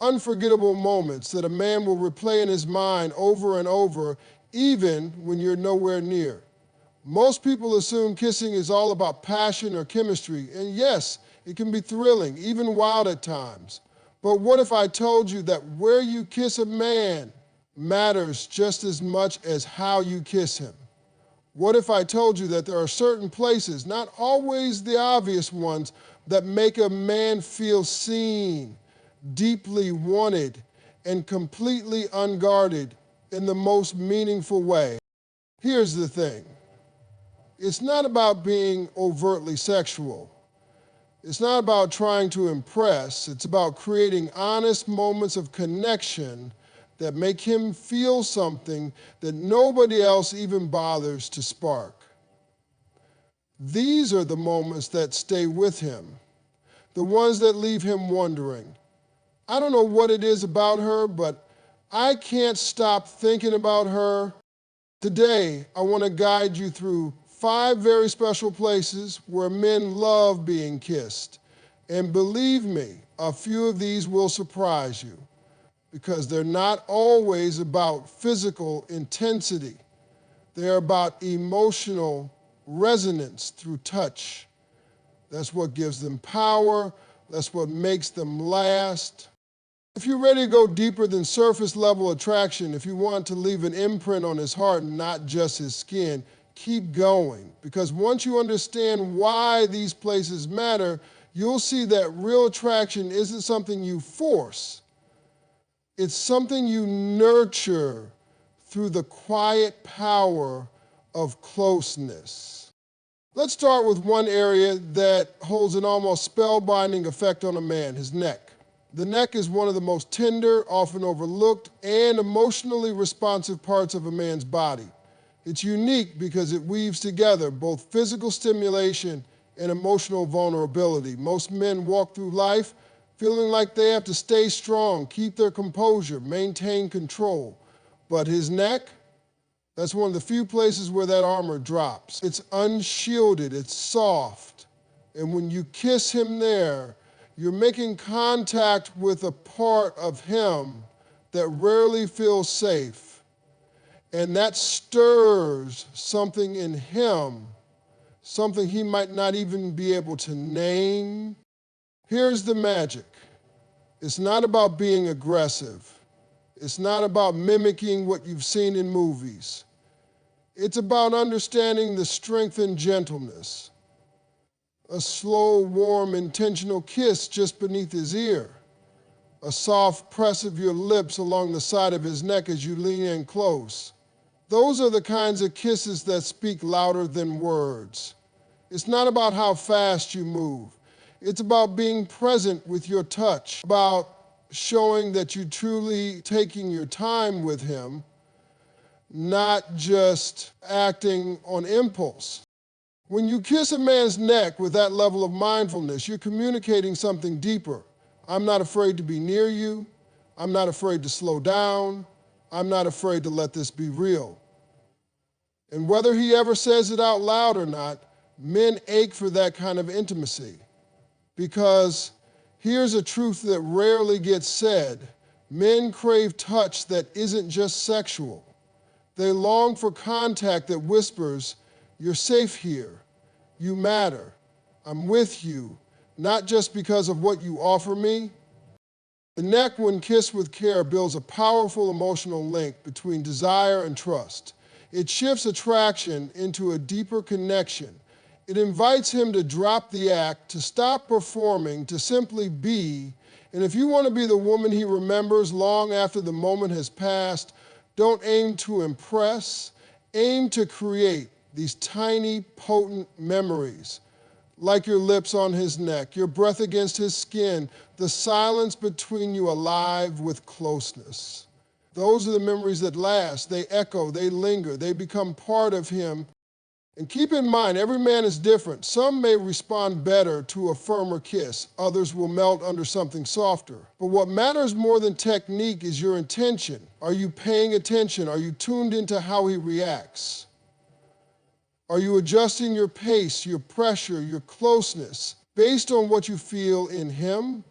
Unforgettable moments that a man will replay in his mind over and over, even when you're nowhere near. Most people assume kissing is all about passion or chemistry, and yes, it can be thrilling, even wild at times. But what if I told you that where you kiss a man matters just as much as how you kiss him? What if I told you that there are certain places, not always the obvious ones, that make a man feel seen, deeply wanted, and completely unguarded in the most meaningful way? Here's the thing. It's not about being overtly sexual. It's not about trying to impress. It's about creating honest moments of connection that make him feel something that nobody else even bothers to spark. These are the moments that stay with him, the ones that leave him wondering, I don't know what it is about her, but I can't stop thinking about her. Today, I want to guide you through 5 very special places where men love being kissed. And believe me, a few of these will surprise you because they're not always about physical intensity. They're about emotional resonance through touch. That's what gives them power. That's what makes them last. If you're ready to go deeper than surface level attraction, if you want to leave an imprint on his heart and not just his skin, keep going. Because once you understand why these places matter, you'll see that real attraction isn't something you force. It's something you nurture through the quiet power of closeness. Let's start with one area that holds an almost spellbinding effect on a man, his neck. The neck is one of the most tender, often overlooked, and emotionally responsive parts of a man's body. It's unique because it weaves together both physical stimulation and emotional vulnerability. Most men walk through life feeling like they have to stay strong, keep their composure, maintain control. But his neck, that's one of the few places where that armor drops. It's unshielded, it's soft, and when you kiss him there, you're making contact with a part of him that rarely feels safe. And that stirs something in him, something he might not even be able to name. Here's the magic. It's not about being aggressive. It's not about mimicking what you've seen in movies. It's about understanding the strength and gentleness. A slow, warm, intentional kiss just beneath his ear. A soft press of your lips along the side of his neck as you lean in close. Those are the kinds of kisses that speak louder than words. It's not about how fast you move. It's about being present with your touch, about showing that you're truly taking your time with him, not just acting on impulse. When you kiss a man's neck with that level of mindfulness, you're communicating something deeper. I'm not afraid to be near you. I'm not afraid to slow down. I'm not afraid to let this be real. And whether he ever says it out loud or not, men ache for that kind of intimacy. Because here's a truth that rarely gets said. Men crave touch that isn't just sexual. They long for contact that whispers, you're safe here. You matter. I'm with you, not just because of what you offer me. The neck, when kissed with care, builds a powerful emotional link between desire and trust. It shifts attraction into a deeper connection. It invites him to drop the act, to stop performing, to simply be. And if you want to be the woman he remembers long after the moment has passed, don't aim to impress, aim to create these tiny, potent memories, like your lips on his neck, your breath against his skin, the silence between you alive with closeness. Those are the memories that last. They echo, they linger, they become part of him. And keep in mind, every man is different. Some may respond better to a firmer kiss. Others will melt under something softer. But what matters more than technique is your intention. Are you paying attention? Are you tuned into how he reacts? Are you adjusting your pace, your pressure, your closeness based on what you feel in him?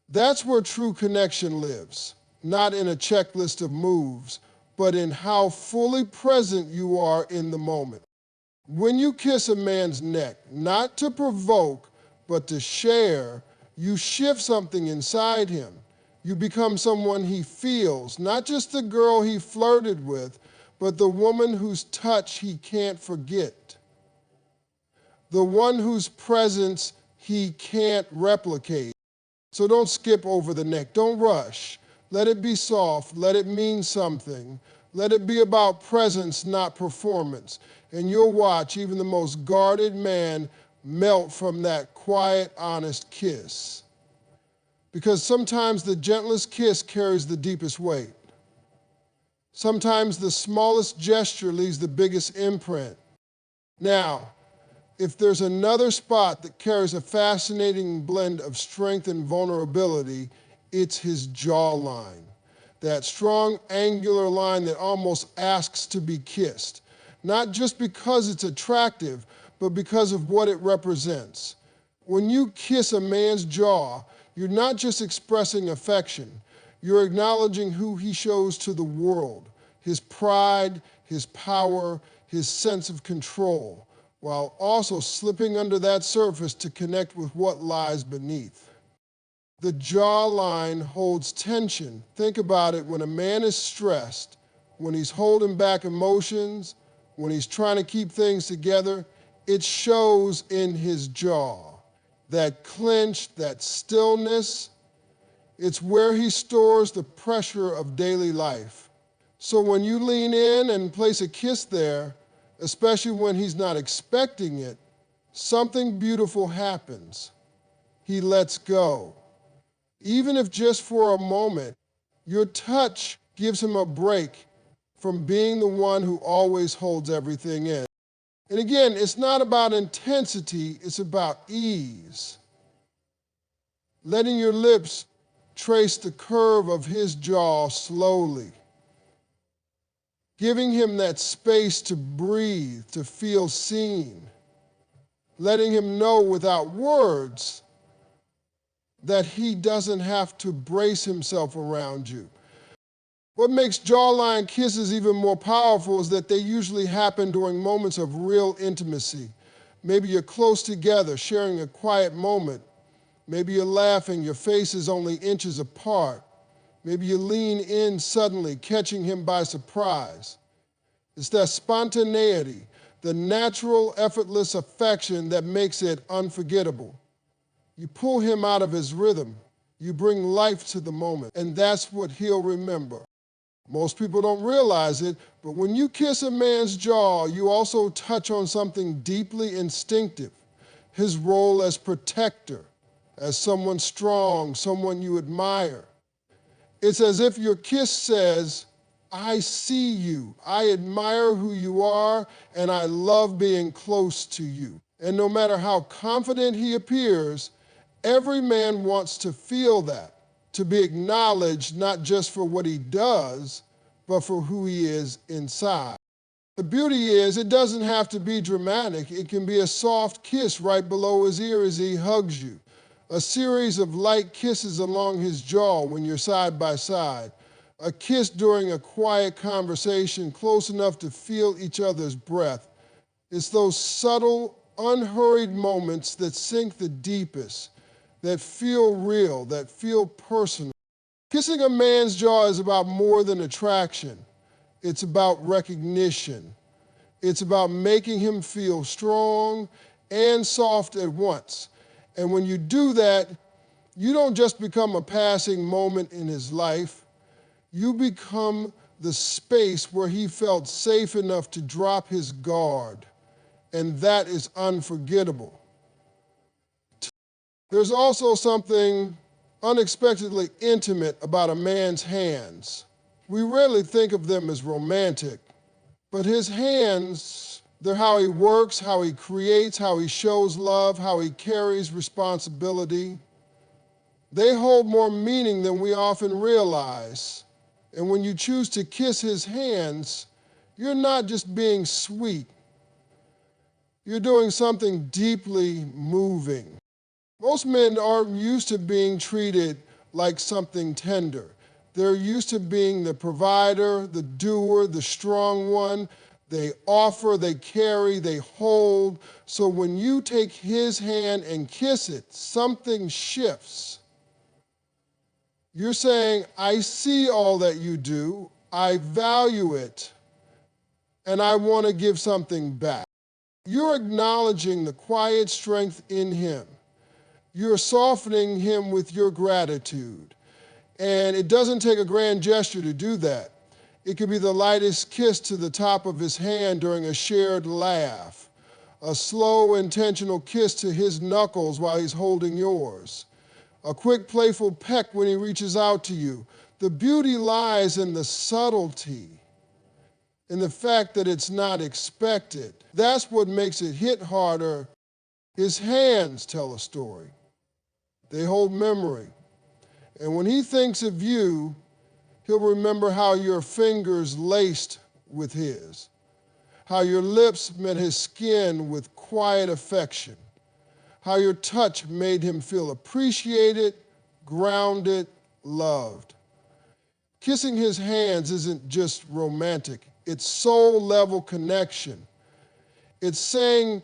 That's where true connection lives, not in a checklist of moves, but in how fully present you are in the moment. When you kiss a man's neck, not to provoke, but to share, you shift something inside him. You become someone he feels, not just the girl he flirted with, but the woman whose touch he can't forget, the one whose presence he can't replicate. So don't skip over the neck. Don't rush. Let it be soft. Let it mean something. Let it be about presence, not performance. And you'll watch even the most guarded man melt from that quiet, honest kiss. Because sometimes the gentlest kiss carries the deepest weight. Sometimes the smallest gesture leaves the biggest imprint. Now, if there's another spot that carries a fascinating blend of strength and vulnerability, it's his jawline. That strong, angular line that almost asks to be kissed. Not just because it's attractive, but because of what it represents. When you kiss a man's jaw, you're not just expressing affection. You're acknowledging who he shows to the world, his pride, his power, his sense of control, while also slipping under that surface to connect with what lies beneath. The jawline holds tension. Think about it when a man is stressed, when he's holding back emotions, when he's trying to keep things together, it shows in his jaw. That clench, that stillness, it's where he stores the pressure of daily life. So when you lean in and place a kiss there, especially when he's not expecting it, something beautiful happens. He lets go. Even if just for a moment, your touch gives him a break from being the one who always holds everything in. And again, it's not about intensity, it's about ease. Letting your lips trace the curve of his jaw slowly. Giving him that space to breathe, to feel seen. Letting him know without words that he doesn't have to brace himself around you. What makes jawline kisses even more powerful is that they usually happen during moments of real intimacy. Maybe you're close together, sharing a quiet moment. Maybe you're laughing, your faces only inches apart. Maybe you lean in suddenly, catching him by surprise. It's that spontaneity, the natural, effortless affection that makes it unforgettable. You pull him out of his rhythm. You bring life to the moment, and that's what he'll remember. Most people don't realize it, but when you kiss a man's jaw, you also touch on something deeply instinctive, his role as protector, as someone strong, someone you admire. It's as if your kiss says, I see you, I admire who you are, and I love being close to you. And no matter how confident he appears, every man wants to feel that, to be acknowledged not just for what he does, but for who he is inside. The beauty is, it doesn't have to be dramatic. It can be a soft kiss right below his ear as he hugs you, a series of light kisses along his jaw when you're side by side, a kiss during a quiet conversation close enough to feel each other's breath. It's those subtle, unhurried moments that sink the deepest, that feel real, that feel personal. Kissing a man's jaw is about more than attraction. It's about recognition. It's about making him feel strong and soft at once. And when you do that, you don't just become a passing moment in his life. You become the space where he felt safe enough to drop his guard. And that is unforgettable. There's also something unexpectedly intimate about a man's hands. We rarely think of them as romantic, but his hands, they're how he works, how he creates, how he shows love, how he carries responsibility. They hold more meaning than we often realize. And when you choose to kiss his hands, you're not just being sweet. You're doing something deeply moving. Most men aren't used to being treated like something tender. They're used to being the provider, the doer, the strong one. They offer, they carry, they hold. So when you take his hand and kiss it, something shifts. You're saying, I see all that you do, I value it, and I want to give something back. You're acknowledging the quiet strength in him. You're softening him with your gratitude. And it doesn't take a grand gesture to do that. It could be the lightest kiss to the top of his hand during a shared laugh, a slow, intentional kiss to his knuckles while he's holding yours, a quick, playful peck when he reaches out to you. The beauty lies in the subtlety, in the fact that it's not expected. That's what makes it hit harder. His hands tell a story. They hold memory. And when he thinks of you, he'll remember how your fingers laced with his, how your lips met his skin with quiet affection, how your touch made him feel appreciated, grounded, loved. Kissing his hands isn't just romantic, it's soul-level connection. It's saying,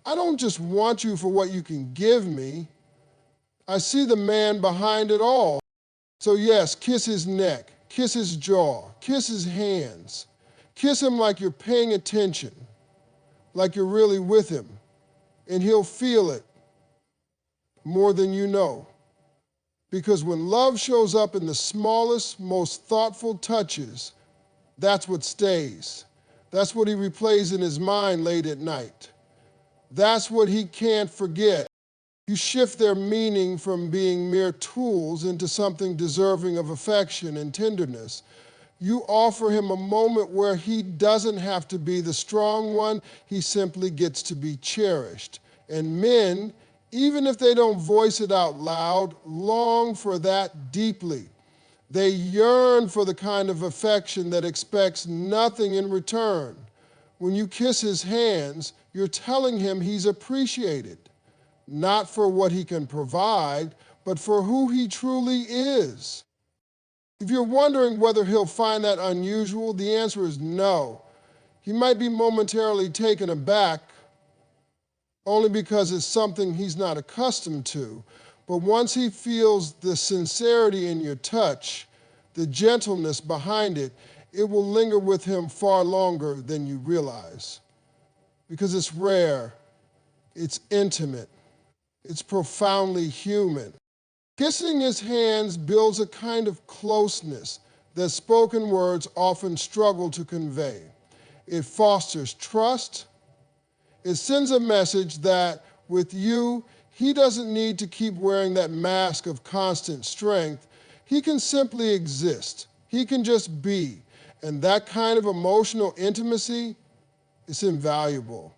I don't just want you for what you can give me, I see the man behind it all. So yes, kiss his neck, kiss his jaw, kiss his hands. Kiss him like you're paying attention, like you're really with him, and he'll feel it more than you know. Because when love shows up in the smallest, most thoughtful touches, that's what stays. That's what he replays in his mind late at night. That's what he can't forget. You shift their meaning from being mere tools into something deserving of affection and tenderness. You offer him a moment where he doesn't have to be the strong one, he simply gets to be cherished. And men, even if they don't voice it out loud, long for that deeply. They yearn for the kind of affection that expects nothing in return. When you kiss his hands, you're telling him he's appreciated. Not for what he can provide, but for who he truly is. If you're wondering whether he'll find that unusual, the answer is no. He might be momentarily taken aback, only because it's something he's not accustomed to. But once he feels the sincerity in your touch, the gentleness behind it, it will linger with him far longer than you realize. Because it's rare, it's intimate, it's profoundly human. Kissing his hands builds a kind of closeness that spoken words often struggle to convey. It fosters trust. It sends a message that with you, he doesn't need to keep wearing that mask of constant strength. He can simply exist. He can just be. And that kind of emotional intimacy is invaluable.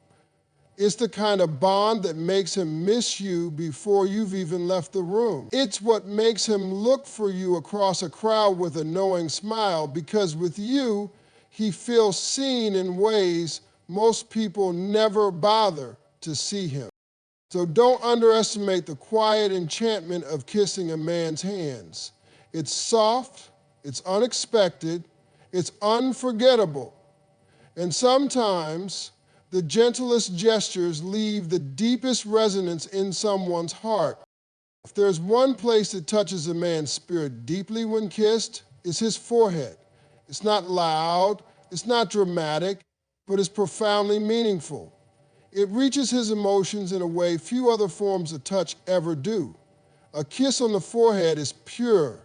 It's the kind of bond that makes him miss you before you've even left the room. It's what makes him look for you across a crowd with a knowing smile, because with you, he feels seen in ways most people never bother to see him. So don't underestimate the quiet enchantment of kissing a man's hands. It's soft, it's unexpected, it's unforgettable. And sometimes the gentlest gestures leave the deepest resonance in someone's heart. If there's one place that touches a man's spirit deeply when kissed, it's his forehead. It's not loud, it's not dramatic, but it's profoundly meaningful. It reaches his emotions in a way few other forms of touch ever do. A kiss on the forehead is pure.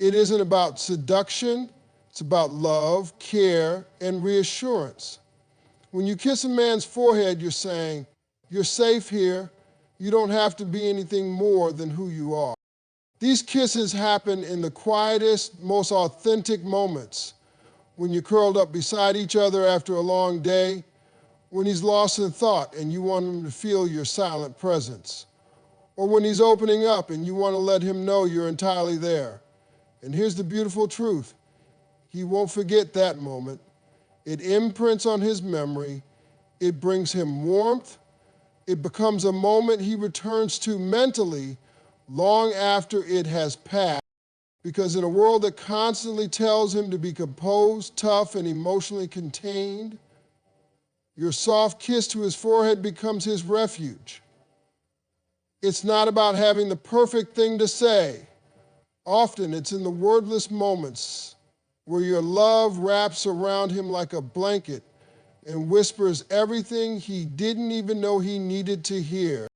It isn't about seduction, it's about love, care, and reassurance. When you kiss a man's forehead, you're saying, you're safe here. You don't have to be anything more than who you are. These kisses happen in the quietest, most authentic moments. When you're curled up beside each other after a long day, when he's lost in thought and you want him to feel your silent presence, or when he's opening up and you want to let him know you're entirely there. And here's the beautiful truth. He won't forget that moment. It imprints on his memory. It brings him warmth. It becomes a moment he returns to mentally long after it has passed, because in a world that constantly tells him to be composed, tough, and emotionally contained, your soft kiss to his forehead becomes his refuge. It's not about having the perfect thing to say. Often it's in the wordless moments where your love wraps around him like a blanket and whispers everything he didn't even know he needed to hear.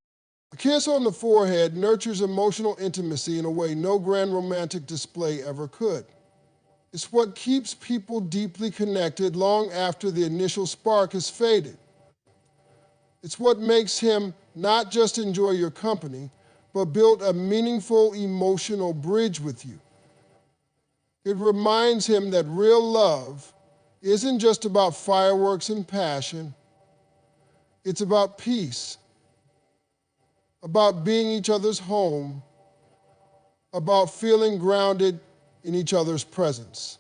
A kiss on the forehead nurtures emotional intimacy in a way no grand romantic display ever could. It's what keeps people deeply connected long after the initial spark has faded. It's what makes him not just enjoy your company, but build a meaningful emotional bridge with you. It reminds him that real love isn't just about fireworks and passion. It's about peace, about being each other's home, about feeling grounded in each other's presence.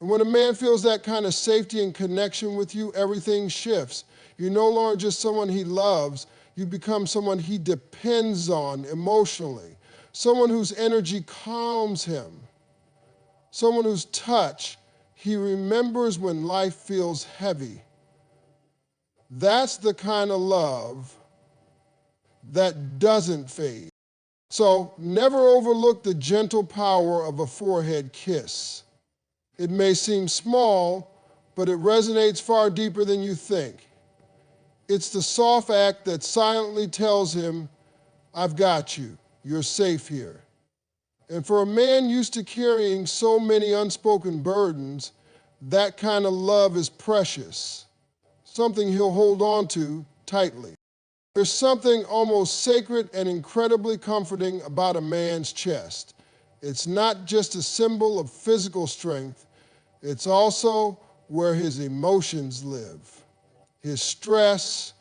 And when a man feels that kind of safety and connection with you, everything shifts. You're no longer just someone he loves, you become someone he depends on emotionally, someone whose energy calms him, someone whose touch he remembers when life feels heavy. That's the kind of love that doesn't fade. So never overlook the gentle power of a forehead kiss. It may seem small, but it resonates far deeper than you think. It's the soft act that silently tells him, I've got you, you're safe here. And for a man used to carrying so many unspoken burdens, that kind of love is precious, something he'll hold on to tightly. There's something almost sacred and incredibly comforting about a man's chest. It's not just a symbol of physical strength, it's also where his emotions live. His stress,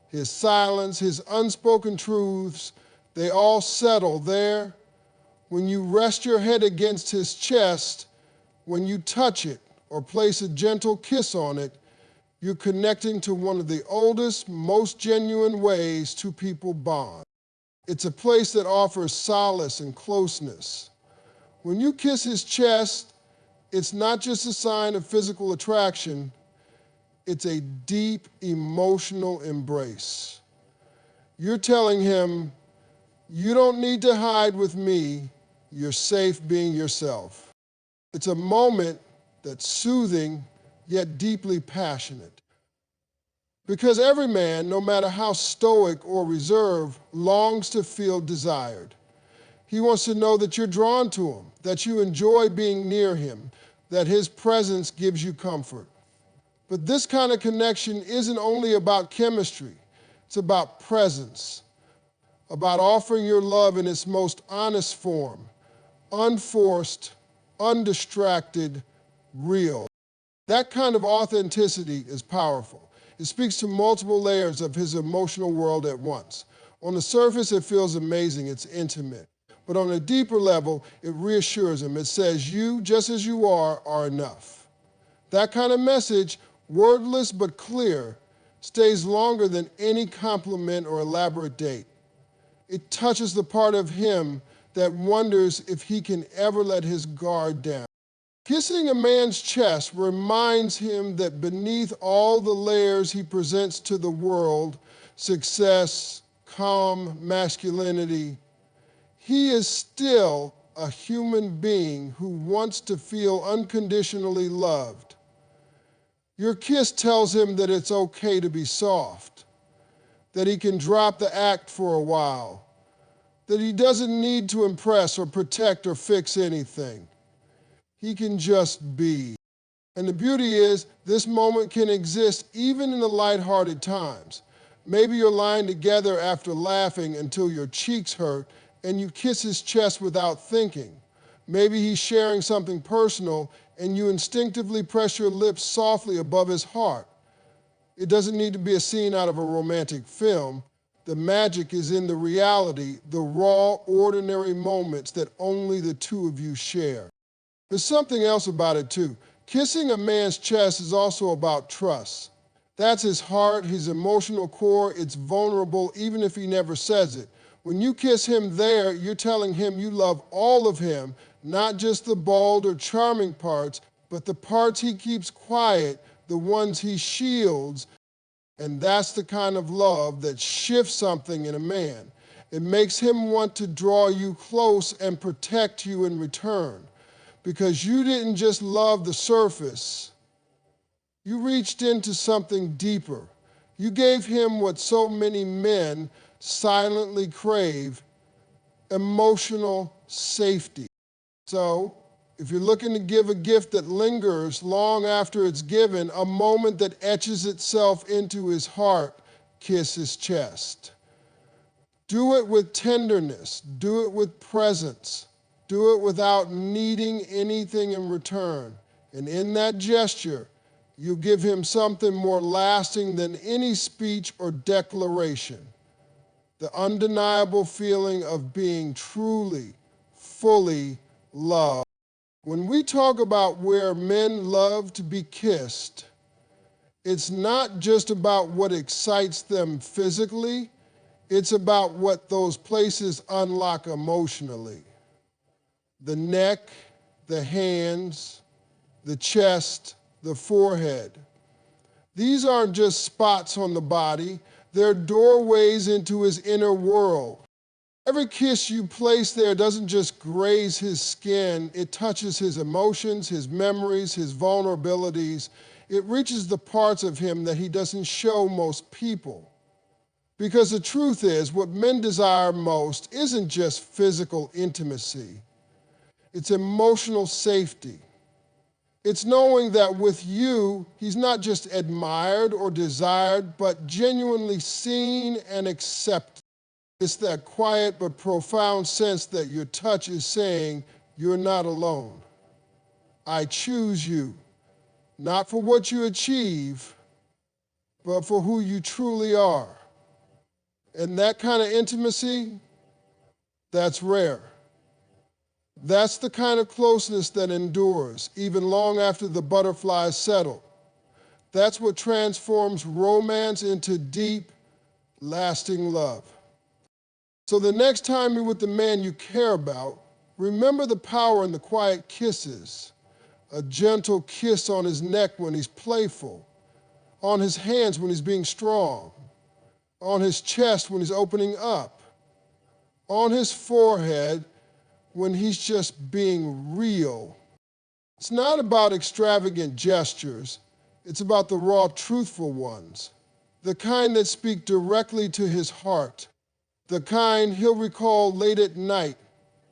his silence, his unspoken truths, they all settle there. When you rest your head against his chest, when you touch it or place a gentle kiss on it, you're connecting to one of the oldest, most genuine ways two people bond. It's a place that offers solace and closeness. When you kiss his chest, it's not just a sign of physical attraction, it's a deep emotional embrace. You're telling him, you don't need to hide with me, you're safe being yourself. It's a moment that's soothing yet deeply passionate. Because every man, no matter how stoic or reserved, longs to feel desired. He wants to know that you're drawn to him, that you enjoy being near him, that his presence gives you comfort. But this kind of connection isn't only about chemistry, it's about presence, about offering your love in its most honest form, unforced, undistracted, real. That kind of authenticity is powerful. It speaks to multiple layers of his emotional world at once. On the surface, it feels amazing, it's intimate. But on a deeper level, it reassures him. It says, you, just as you are enough. That kind of message, wordless but clear, stays longer than any compliment or elaborate date. It touches the part of him that wonders if he can ever let his guard down. Kissing a man's chest reminds him that beneath all the layers he presents to the world, success, calm, masculinity, he is still a human being who wants to feel unconditionally loved. Your kiss tells him that it's okay to be soft, that he can drop the act for a while, that he doesn't need to impress or protect or fix anything. He can just be. And the beauty is, this moment can exist even in the lighthearted times. Maybe you're lying together after laughing until your cheeks hurt and you kiss his chest without thinking. Maybe he's sharing something personal and you instinctively press your lips softly above his heart. It doesn't need to be a scene out of a romantic film. The magic is in the reality, the raw, ordinary moments that only the two of you share. There's something else about it too. Kissing a man's chest is also about trust. That's his heart, his emotional core. It's vulnerable even if he never says it. When you kiss him there, you're telling him you love all of him, not just the bald or charming parts, but the parts he keeps quiet, the ones he shields. And that's the kind of love that shifts something in a man. It makes him want to draw you close and protect you in return. Because you didn't just love the surface, you reached into something deeper. You gave him what so many men silently crave: emotional safety. So, if you're looking to give a gift that lingers long after it's given, a moment that etches itself into his heart, kiss his chest. Do it with tenderness. Do it with presence. Do it without needing anything in return. And in that gesture, you give him something more lasting than any speech or declaration: the undeniable feeling of being truly, fully loved. When we talk about where men love to be kissed, it's not just about what excites them physically, it's about what those places unlock emotionally. The neck, the hands, the chest, the forehead. These aren't just spots on the body, they're doorways into his inner world. Every kiss you place there doesn't just graze his skin, it touches his emotions, his memories, his vulnerabilities. It reaches the parts of him that he doesn't show most people. Because the truth is, what men desire most isn't just physical intimacy, it's emotional safety. It's knowing that with you, he's not just admired or desired, but genuinely seen and accepted. It's that quiet but profound sense that your touch is saying, you're not alone. I choose you, not for what you achieve, but for who you truly are. And that kind of intimacy, that's rare. That's the kind of closeness that endures, even long after the butterflies settle. That's what transforms romance into deep, lasting love. So the next time you're with the man you care about, remember the power in the quiet kisses. A gentle kiss on his neck when he's playful, on his hands when he's being strong, on his chest when he's opening up, on his forehead when he's just being real. It's not about extravagant gestures, it's about the raw, truthful ones, the kind that speak directly to his heart, the kind he'll recall late at night,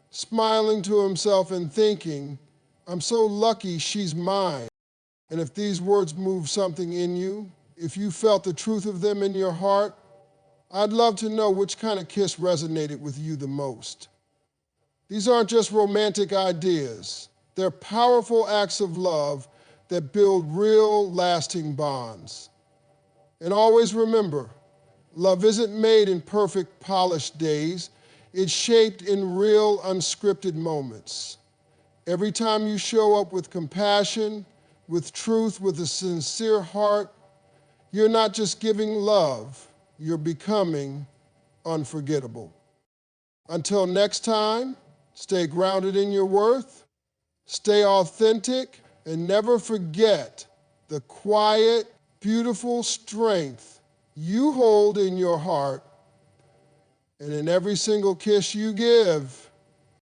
smiling to himself and thinking, I'm so lucky she's mine. And if these words move something in you, if you felt the truth of them in your heart, I'd love to know which kind of kiss resonated with you the most. These aren't just romantic ideas. They're powerful acts of love that build real, lasting bonds. And always remember, love isn't made in perfect, polished days. It's shaped in real, unscripted moments. Every time you show up with compassion, with truth, with a sincere heart, you're not just giving love, you're becoming unforgettable. Until next time, stay grounded in your worth, stay authentic, and never forget the quiet, beautiful strength you hold in your heart and in every single kiss you give.